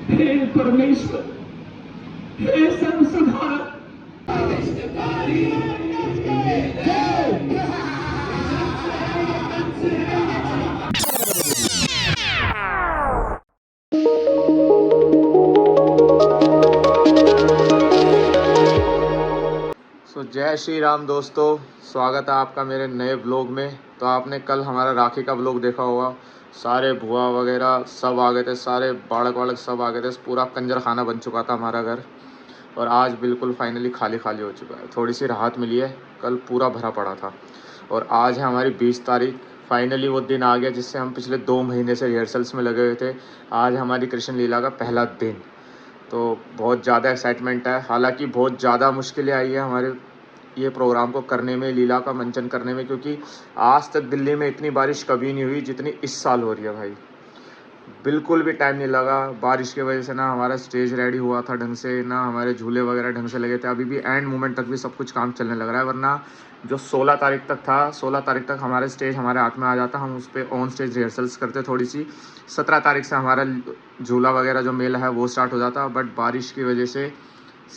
हे परमेश्वर, हे संसधारक, जय श्री राम दोस्तों, स्वागत है आपका मेरे नए ब्लॉग में। तो आपने कल हमारा राखी का ब्लॉग देखा होगा। सारे भुआ वगैरह सब आ गए थे, सारे बालक वालक सब आ गए थे। पूरा कंजर खाना बन चुका था हमारा घर, और आज बिल्कुल फाइनली खाली खाली हो चुका है। थोड़ी सी राहत मिली है, कल पूरा भरा पड़ा था। और आज है हमारी 20 तारीख। फाइनली वो दिन आ गया जिससे हम पिछले 2 महीने से रिहर्सल्स में लगे हुए थे। आज हमारी कृष्ण लीला का पहला दिन, तो बहुत ज़्यादा एक्साइटमेंट है। हालांकि बहुत ज़्यादा मुश्किलें आई है हमारे ये प्रोग्राम को करने में, लीला का मंचन करने में, क्योंकि आज तक दिल्ली में इतनी बारिश कभी नहीं हुई जितनी इस साल हो रही है भाई। बिल्कुल भी टाइम नहीं लगा। बारिश की वजह से ना हमारा स्टेज रेडी हुआ था ढंग से, ना हमारे झूले वगैरह ढंग से लगे थे। अभी भी एंड मोमेंट तक भी सब कुछ काम चलने लग रहा है, वरना जो 16 तारीख तक था, 16 तारीख तक हमारा स्टेज हमारे हाथ में आ जाता, हम उस पर ऑन स्टेज रिहर्सल्स करते थोड़ी सी। 17 तारीख से हमारा झूला वगैरह जो मेला है वो स्टार्ट हो जाता, बट बारिश की वजह से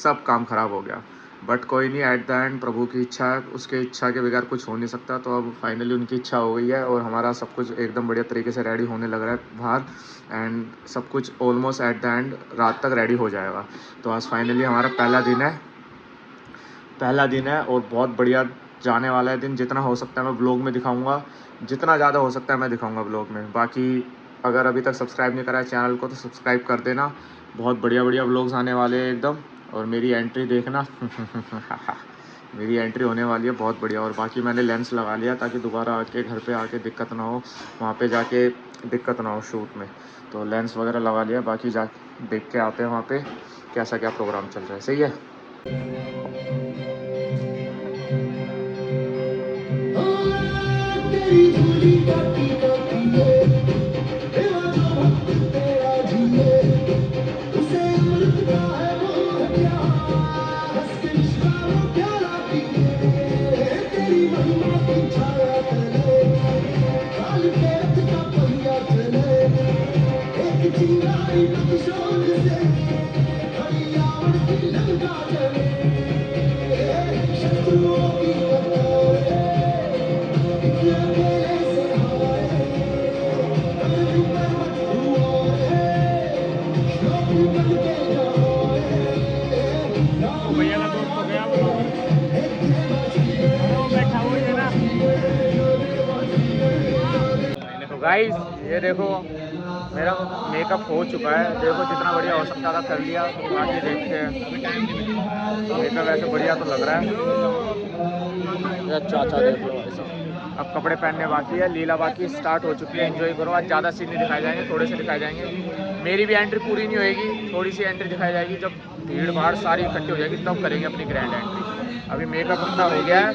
सब काम ख़राब हो गया। बट कोई नहीं, एट द एंड प्रभु की इच्छा है, उसके इच्छा के बगैर कुछ हो नहीं सकता। तो अब फाइनली उनकी इच्छा हो गई है और हमारा सब कुछ एकदम बढ़िया तरीके से रेडी होने लग रहा है बाहर। एंड सब कुछ ऑलमोस्ट एट द एंड रात तक रेडी हो जाएगा। तो आज फाइनली हमारा पहला दिन है और बहुत बढ़िया जाने वाला है दिन। जितना हो सकता है मैं ब्लॉग में दिखाऊंगा, जितना ज़्यादा हो सकता है मैं दिखाऊंगा ब्लॉग में। बाकी अगर अभी तक सब्सक्राइब नहीं करा है चैनल को तो सब्सक्राइब कर देना। बहुत बढ़िया बढ़िया ब्लॉग्स आने वाले हैं एकदम। और मेरी एंट्री देखना मेरी एंट्री होने वाली है बहुत बढ़िया। और बाकी मैंने लेंस लगा लिया ताकि दोबारा आके घर पे आके दिक्कत ना हो, वहाँ पे जाके दिक्कत ना हो शूट में। तो लेंस वगैरह लगा लिया, बाकी जा देख के आते हैं वहाँ पे कैसा क्या प्रोग्राम चल रहा है। सही है। भैया का दोस्त हो गया वो बैठा हुआ है ना। तो गाइस ये देखो मेरा मेकअप हो चुका है। देखो जितना बढ़िया हो सकता था कर लिया। बाकी देखते हैं, मेकअप ऐसे बढ़िया तो लग रहा है। चाचा देख लो ऐसा। अब कपड़े पहनने बाकी है, लीला बाकी स्टार्ट हो चुकी है। एंजॉय करो। आज ज़्यादा सीन नहीं दिखाए जाएंगे, थोड़े से दिखाए जाएंगे। मेरी भी एंट्री पूरी नहीं होएगी, थोड़ी सी एंट्री दिखाई जाएगी। जब भीड़ भाड़ सारी इकट्ठी हो जाएगी तब करेंगे अपनी ग्रैंड एंट्री। अभी मेकअप अपना हो गया है,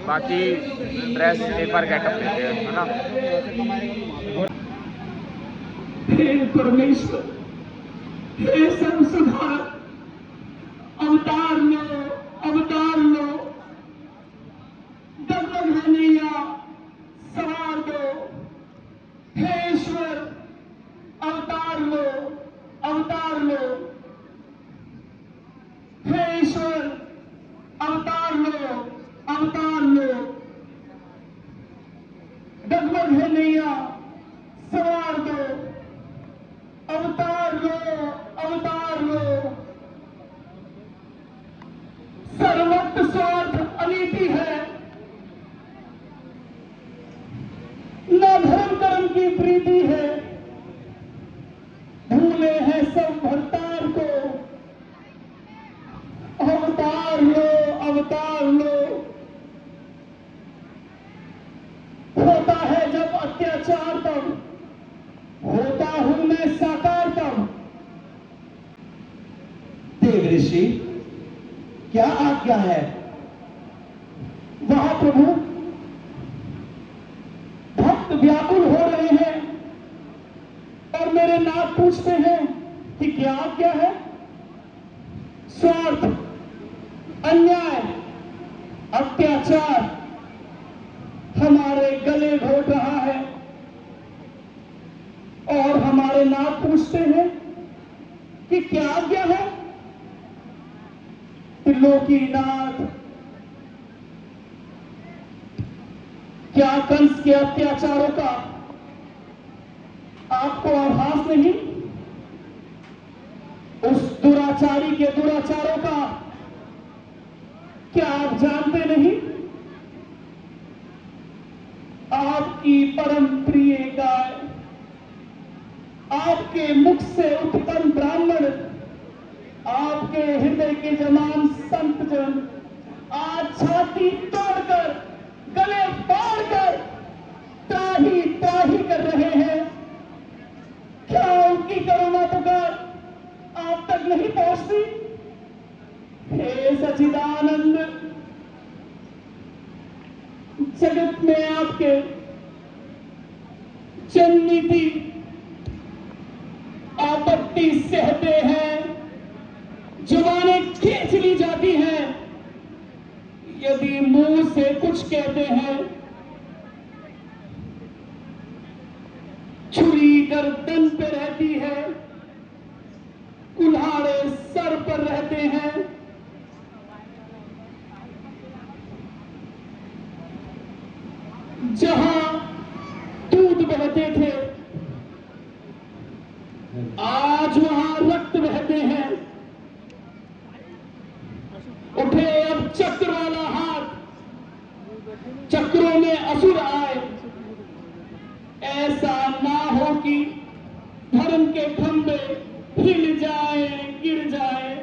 बाकी ड्रेस एक बार गेटअप लेते हैं, है ना। हे परमेश्वर, हे संसधारक, अवतार लो, अवतार लो, डगमग है नैया सवार दो। हे ईश्वर, अवतार लो, अवतार लो। हे ईश्वर, अवतार लो, अवतार लो। डगमग है नैया सवार दो। अवतार लो, अवतार लो। सर्वत्र स्वार्थ अनीति है, न धर्म कर्म की प्रीति है। भूले हैं सब भरतार को। अवतार लो, अवतार लो। होता है जब अत्याचार तब होता हूं मैं साकार तब। देव ऋषि क्या आज्ञा है? वहां प्रभु भक्त व्याकुल हो रहे हैं और मेरे नाथ पूछते हैं कि क्या आज्ञा है? स्वार्थ, अन्याय, अत्याचार हमारे गले घोट रहा है और हमारे नाथ पूछते हैं क्या आज्ञा है? त्रिलोकीनाथ, क्या कंस के अत्याचारों का आपको आभास नहीं? उस दुराचारी के दुराचारों का क्या आप जानते नहीं? आपकी परम प्रिय गाय, आपके मुख से उत्पन्न ब्राह्मण, आपके हृदय के जमान संत जन आज छाती तोड़कर, गले फाड़कर त्राही त्राही कर रहे हैं। क्या उनकी करुणा पुकार आप तक नहीं पहुंचती? हे सच्चिदानंद, जगत में आपके जन्मनीति आपत्ति सहते हैं, जुबानें खींच ली जाती हैं, यदि मुंह से कुछ कहते हैं छुरी गर्दन पे रहती है, कुल्हाड़े सर पर रहते हैं। जहां दूध बहते थे आज वहां रक्त बहते हैं। उठे अब चक्र वाला हाथ, चक्रों में असुर आए। ऐसा ना हो कि धर्म के खंभे हिल जाए, गिर जाए।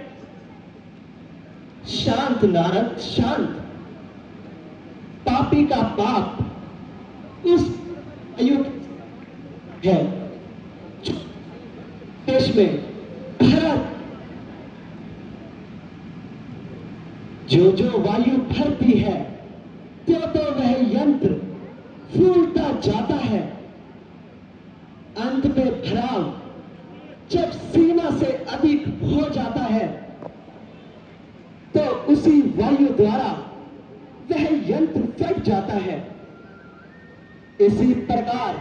शांत नारद, शांत। पापी का पाप उस अयुक्त है देश में भरत, जो जो वायु भरती है तो वह यंत्र फूलता जाता है। अंत में भराव जब सीमा से अधिक हो जाता है तो उसी वायु द्वारा वह यंत्र फट जाता है। इसी प्रकार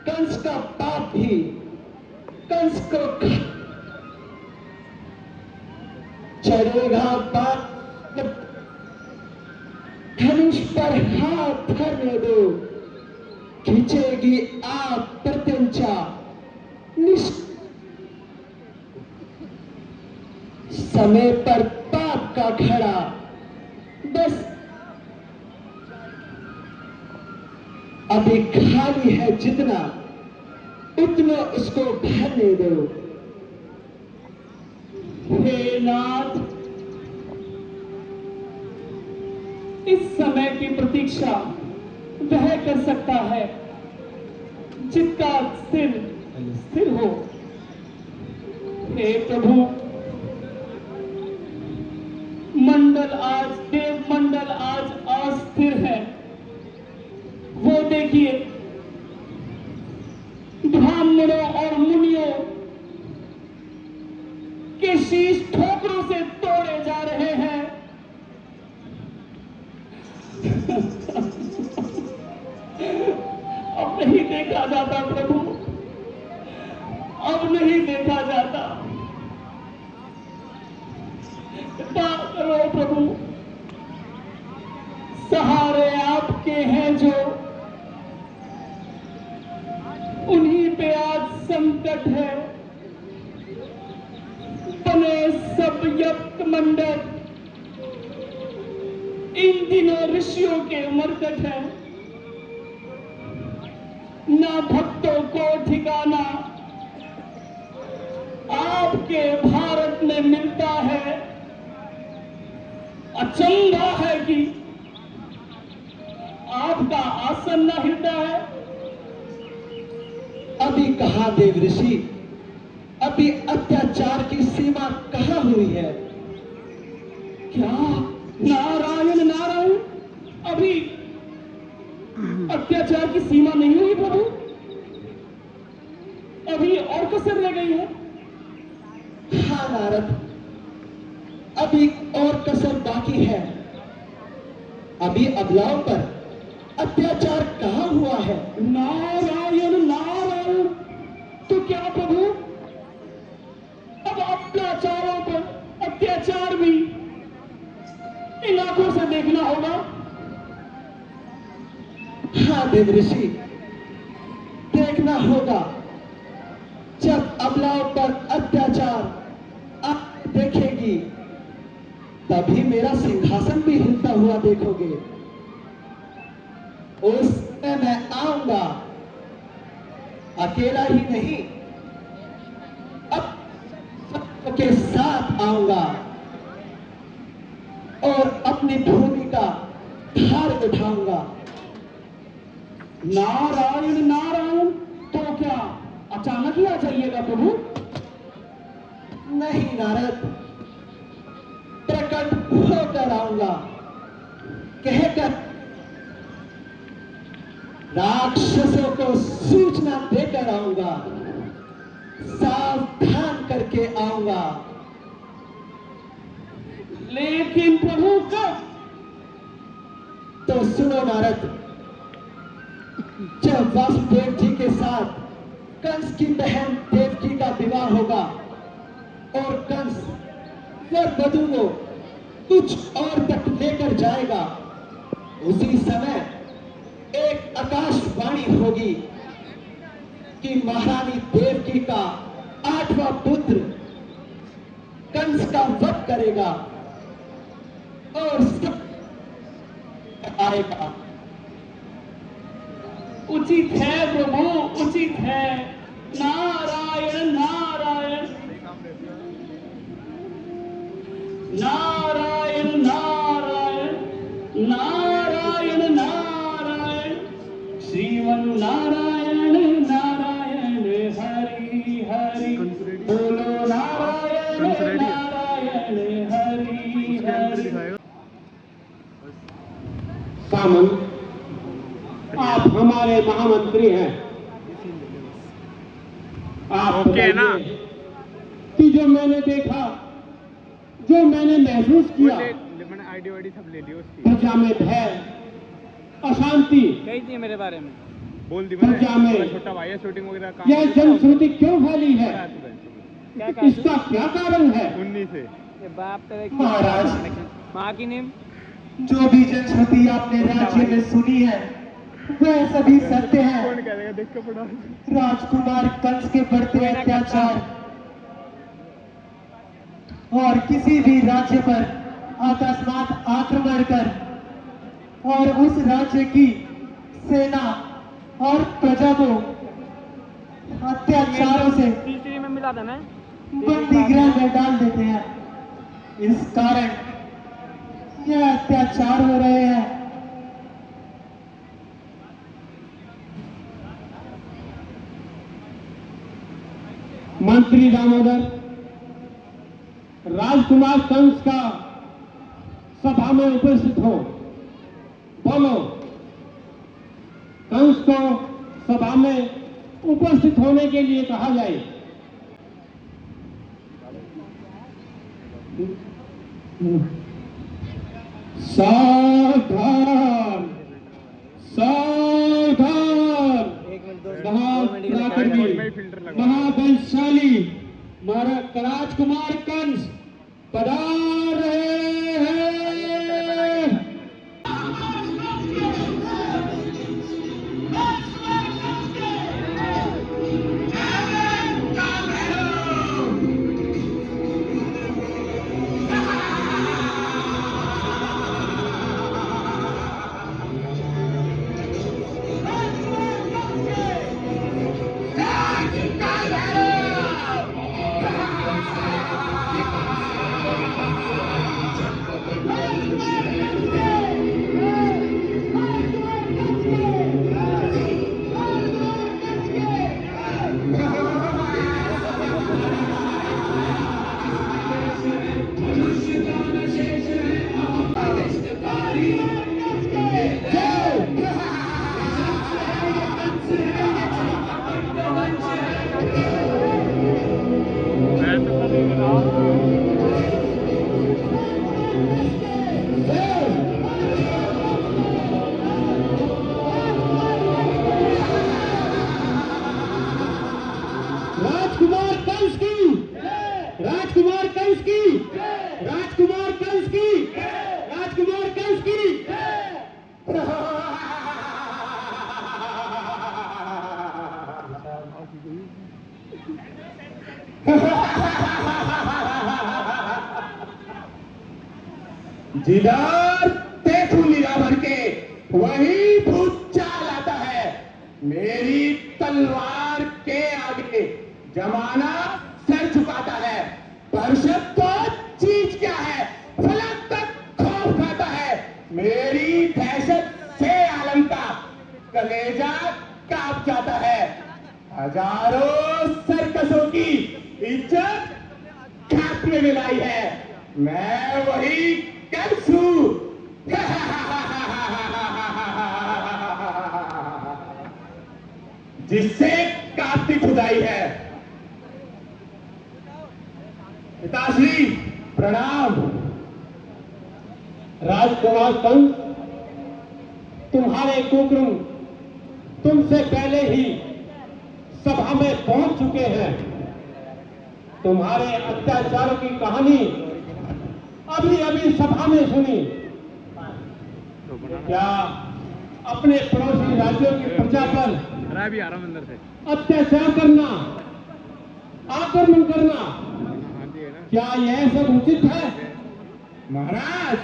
कंस का पाप भी कंस को चढ़ेगा। पाप धनुष पर हाथ धरने दो, खींचेगी आप प्रत्यंचा। समय पर पाप का खड़ा, बस अभी खाली है जितना उतना उसको भरने दो। हे नाथ, इस समय की प्रतीक्षा वह कर सकता है जिसका सिर स्थिर हो। हे प्रभु, मंडल आज, देव मंडल आज अस्थिर है। वो देखिए, ब्राह्मणों और मुनियों के शीश ठोकरों से तोड़े जा रहे हैं। अब नहीं देखा जाता प्रभु, अब नहीं देखा जाता। कृपा करो प्रभु, सहारे आपके हैं जो, उन्हीं पे आज संकट है। बने सब यज्ञ मंडप इन दिनों ऋषियों के मरकट है। ना भक्तों को ठिकाना आपके भारत में मिलता है। अचंभा है कि आपका आसन न हिलता है। अभी कहा देव ऋषि, अभी अत्याचार की सीमा कहां हुई है? क्या? नारायण नारायण, अभी अत्याचार की सीमा नहीं हुई प्रभु, अभी और कसर रह गई है। हाँ नारद, अभी और कसर बाकी है। अभी अबलाओं पर अत्याचार कहां हुआ है? नारायण नारायण, तो क्या प्रभु अब आप लाचारों पर अत्याचार भी इन आंखों से देखना होगा। हाँ देव ऋषि, देखना होगा। जब अबलाओं पर अत्याचार आप देखेगी, तभी मेरा सिंहासन भी हिलता हुआ देखोगे। उस समय मैं आऊंगा, अकेला ही नहीं, अब सबके साथ आऊंगा और अपनी भूमि का भार उठाऊंगा। नारायण नारायण, तो क्या अचानक ही आ जाइएगा प्रभु? नहीं नारद, प्रकट होकर आऊंगा, कहकर राक्षसों को सूचना देकर आऊंगा, सावधान करके आऊंगा। लेकिन प्रभु कब? तो सुनो नारद, जब वासुदेव जी के साथ कंस की बहन देवकी का विवाह होगा और कंस वर वधू को कुछ और तक लेकर जाएगा, उसी समय एक आकाशवाणी होगी कि महारानी देवकी का 8वां पुत्र कंस का वध करेगा और सब आएगा। उचित है प्रभु, उचित है। नारायण नारायण नारायण नारायण नारायण नारायण, श्रीमन नारायण नारायण हरि हरि, बोलो नारायण नारायण हरि हरि। सामंत, आप हमारे महामंत्री हैं। आप ओके ना? बताइए कि जो मैंने देखा, जो मैंने महसूस किया, आईडी वाईडी सब ले लियो उसकी। प्रजा में भय, अशांति, कही थी मेरे बारे में। बोल दी प्रजा में छोटा भाई है, शूटिंग वगैरह काम यह जनश्रुति क्यों फैली है? क्या कहा इसका क्या कारण है? 19 से ये बाप तेरे महाराज, माँ की नेम जो भी जनश्रुति आपने राज्य में सुनी है, वह सभी सत्य है। कौन कह देगा, देख के पड़ा। राजकुमार कंस के बढ़ते अत्याचार और किसी भी राज्य पर अकस्मात आक्रमण कर और उस राज्य की सेना और प्रजा को अत्याचारों से तीसरी में मिला था ना। बंदी गृह में डाल देते हैं। इस कारण यह अत्याचार हो रहे हैं। मंत्री दामोदर, राजकुमार कंस का सभा में उपस्थित हो। बोलो, कंस को सभा में उपस्थित होने के लिए कहा जाए। सावधान, सावधान। एक मिनट महापराक्रमी, महाबलशाली महाराज राजकुमार कंस पधार रहे हैं। राजकुमार कंस की, राजकुमार जिधर देखूं निगाह भर के वही भूत चाल आता है। मेरी तलवार के आगे जमाना सर झुकाता है। परिषद तो चीज क्या है, फलक तक खौफ खाता है। मेरी दहशत से आलम का कलेजा कांप जाता है। हजारों सर्कसों की इज्जत खाक में मिलाई है। मैं वही कंस हूं। जिससे काफी खुदाई है। पिताश्री प्रणाम। राजकुमार कंस, तुम्हारे कुकर्म तुमसे पहले ही सभा में पहुंच चुके हैं। तुम्हारे अत्याचारों की कहानी अभी अभी सभा में सुनी। क्या अपने पड़ोसी राज्यों की प्रजा पर भी आ रहा हूं अंदर से। अत्याचार करना, आक्रमण करना, क्या यह सब उचित है? महाराज,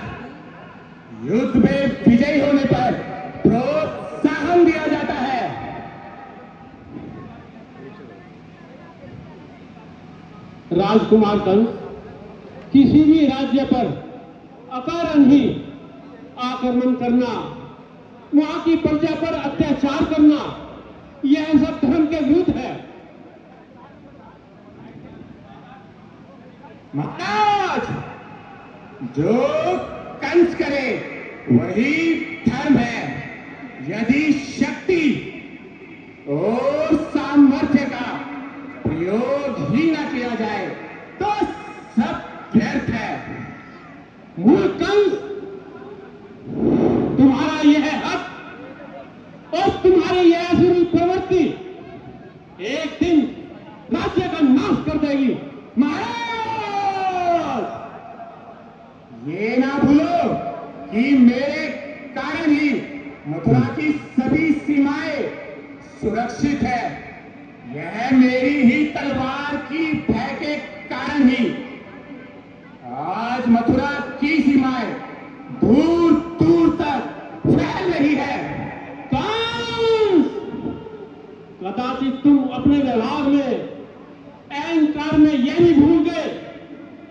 युद्ध में विजयी होने पर प्रोत्साहन दिया जाता है। राजकुमार कंस, किसी भी राज्य पर अकारण ही आक्रमण करना, वहां की प्रजा पर अत्याचार करना, यह सब धर्म के विरुद्ध है। महाराज, जो कंस करे वही धर्म है। यदि शक्ति और सामर्थ्य का प्रयोग ही न किया जाए तो सब व्यर्थ है। मूर्ख कंस, तुम्हारा यह हक और तुम्हारी यह असुरी प्रवृत्ति एक दिन राज्य का नाश कर देगी। महाराज, ये ना भूलो कि मेरे कारण ही मथुरा की सभी सीमाएं सुरक्षित है। यह मेरी ही तलवार की भय के कारण ही आज मथुरा की सीमाएं दूर दूर तक फैल रही है। कंस, कदाचित तुम अपने व्यवहार में, अहंकार में यह नहीं भूल गए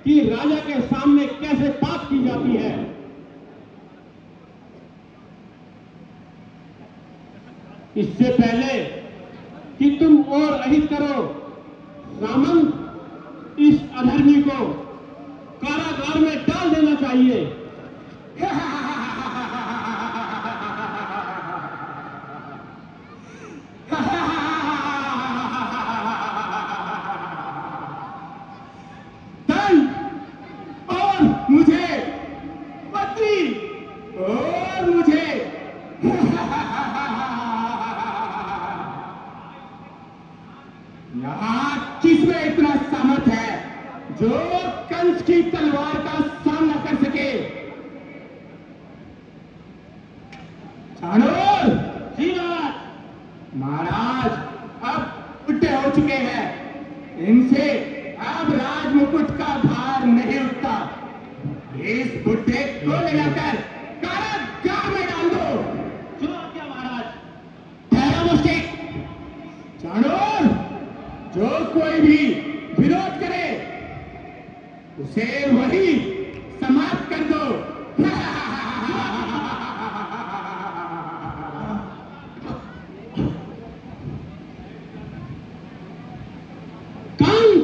कि राजा के सामने कैसे बात की जाती है। इससे पहले कि तुम और अहित करो, सामंत, इस अधर्मी को कारागार में डाल देना चाहिए। धन और मुझे पत्नी और मुझे यहाँ किसमें इतना सामर्थ है जो कंस की तलवार का सामना कर सके? चाणूर, महाराज अब बुढ़े हो चुके हैं। इनसे अब राज मुकुट का भार नहीं उठता। इस बुढ़े को ले जाकर कारागार में डाल दो। जो क्या महाराज? ठहरो मुझे। चाणूर, जो कोई भी विरोध करे उसे वही समाप्त कर दो। कंस,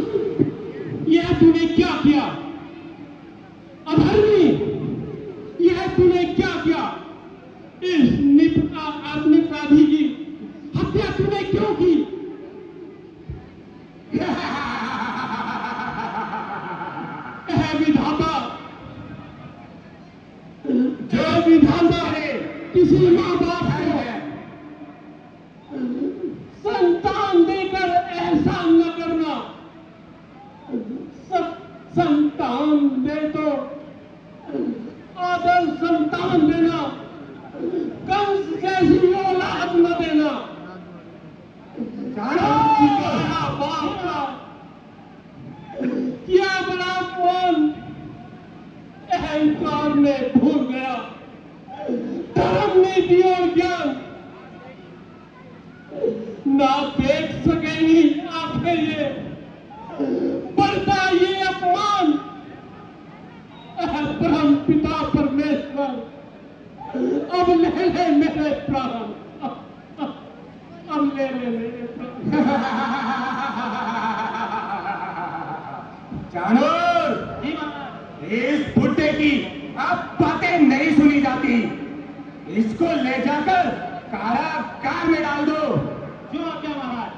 यह तूने क्या किया? अधर्मी, यह तूने क्या किया? इस अपराधी की हत्या तूने क्यों की? विधाता, जो विधाता है किसी माँ बाप को संतान देकर एहसान न करना, सब संतान दे तो आदर संतान देना, कंस जैसी औलाद न देना। बाप का इंसान ने भूल गया धर्म, नीति और ज्ञान ना देख सकेंगी आंखें ये बढ़ता ये अपमान। ब्रह्म पिता परमेश्वर अब ले ले मेरे प्राण, अब ले ले मेरे प्राण। जानोर, इस बुड्ढे की अब बातें नहीं सुनी जाती। इसको ले जाकर कारागार में डाल दो। जो आज्ञा महाराज।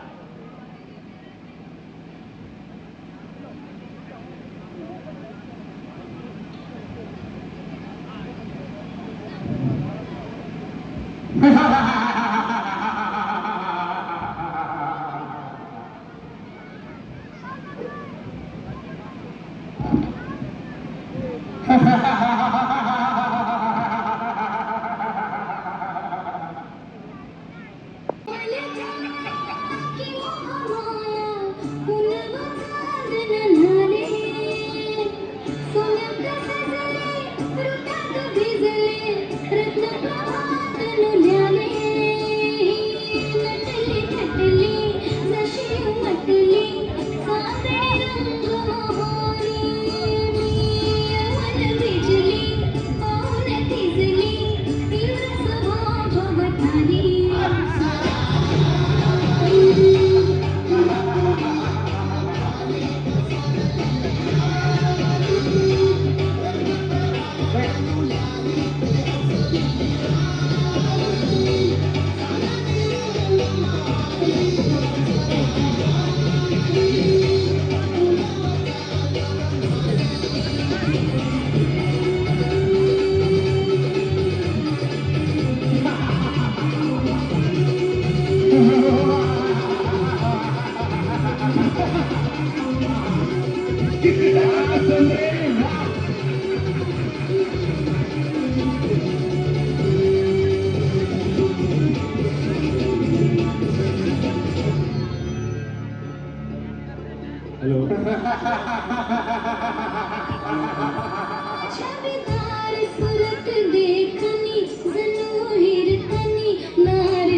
छविदार सूरत देखनी जनो हिरतनी नार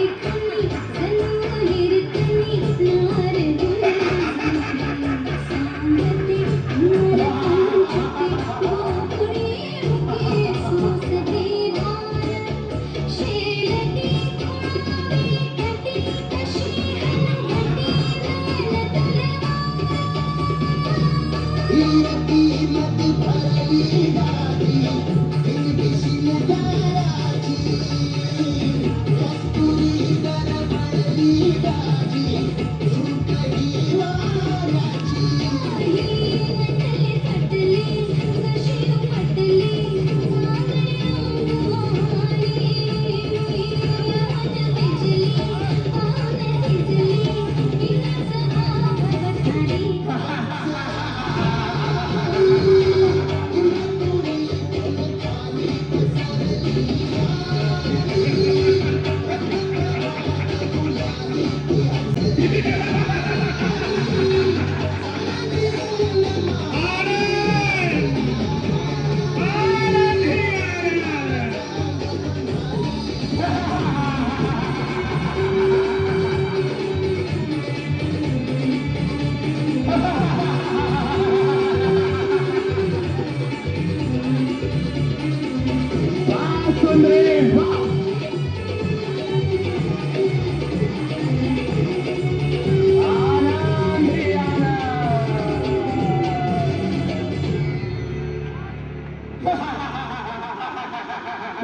देखनी जनो हिरतनी नार सामते मोर पंचते गोपुरी के सोसते शेलती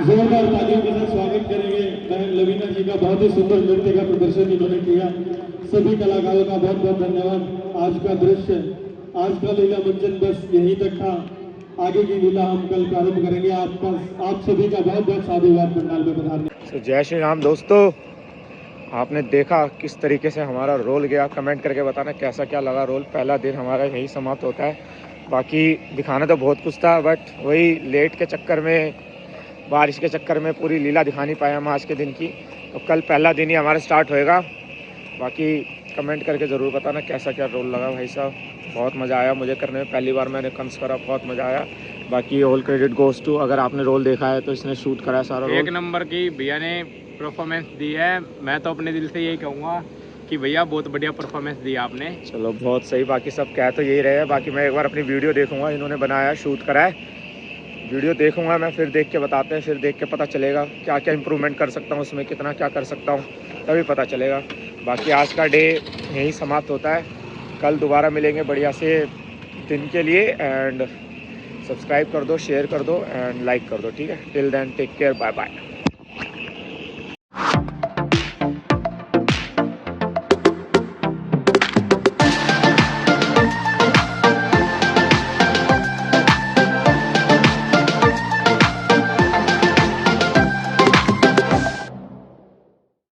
जोरदार तालियों के साथ स्वागत करेंगे बहन लवीना जी का। बहुत ही सुंदर नृत्य का प्रदर्शन इन्होंने किया। सभी कलाकारों का बहुत बहुत धन्यवाद। आज का दृश्य, आज का लीला मंचन बस यहीं तक था। आगे की लीला हम कल प्रारंभ करेंगे। आप सभी का बहुत बहुत साधुवाद पंडाल में पधारने। जय श्री राम दोस्तों, आपने देखा किस तरीके से हमारा रोल गया। कमेंट करके बताना कैसा क्या लगा रोल। पहला दिन हमारा यही समाप्त होता है। बाकी दिखाना तो बहुत कुछ था, बट वही लेट के चक्कर में, बारिश के चक्कर में पूरी लीला दिखा नहीं पाए हम आज के दिन की। तो कल पहला दिन ही हमारा स्टार्ट होएगा बाकी कमेंट करके ज़रूर बताना कैसा क्या रोल लगा भाई साहब। बहुत मज़ा आया मुझे करने में, पहली बार मैंने कंस करा, बहुत मज़ा आया। बाकी ऑल क्रेडिट गोज़ टू, अगर आपने रोल देखा है तो इसने शूट करा है सारा एक रोल। नंबर की भैया ने परफॉर्मेंस दी है। मैं तो अपने दिल से यही कहूँगा कि भैया बहुत बढ़िया परफॉर्मेंस दी आपने। चलो बहुत सही, बाकी सब कह तो यही रहे हैं। बाकी मैं एक बार अपनी वीडियो देखूंगा, इन्होंने बनाया शूट करा है, वीडियो देखूंगा मैं, फिर देख के बताते हैं, फिर देख के पता चलेगा क्या क्या इंप्रूवमेंट कर सकता हूँ उसमें, कितना क्या कर सकता हूँ, तभी पता चलेगा। बाकी आज का डे यहीं समाप्त होता है, कल दोबारा मिलेंगे बढ़िया से दिन के लिए। एंड सब्सक्राइब कर दो, शेयर कर दो एंड लाइक कर दो, ठीक है। Till then take care, bye bye.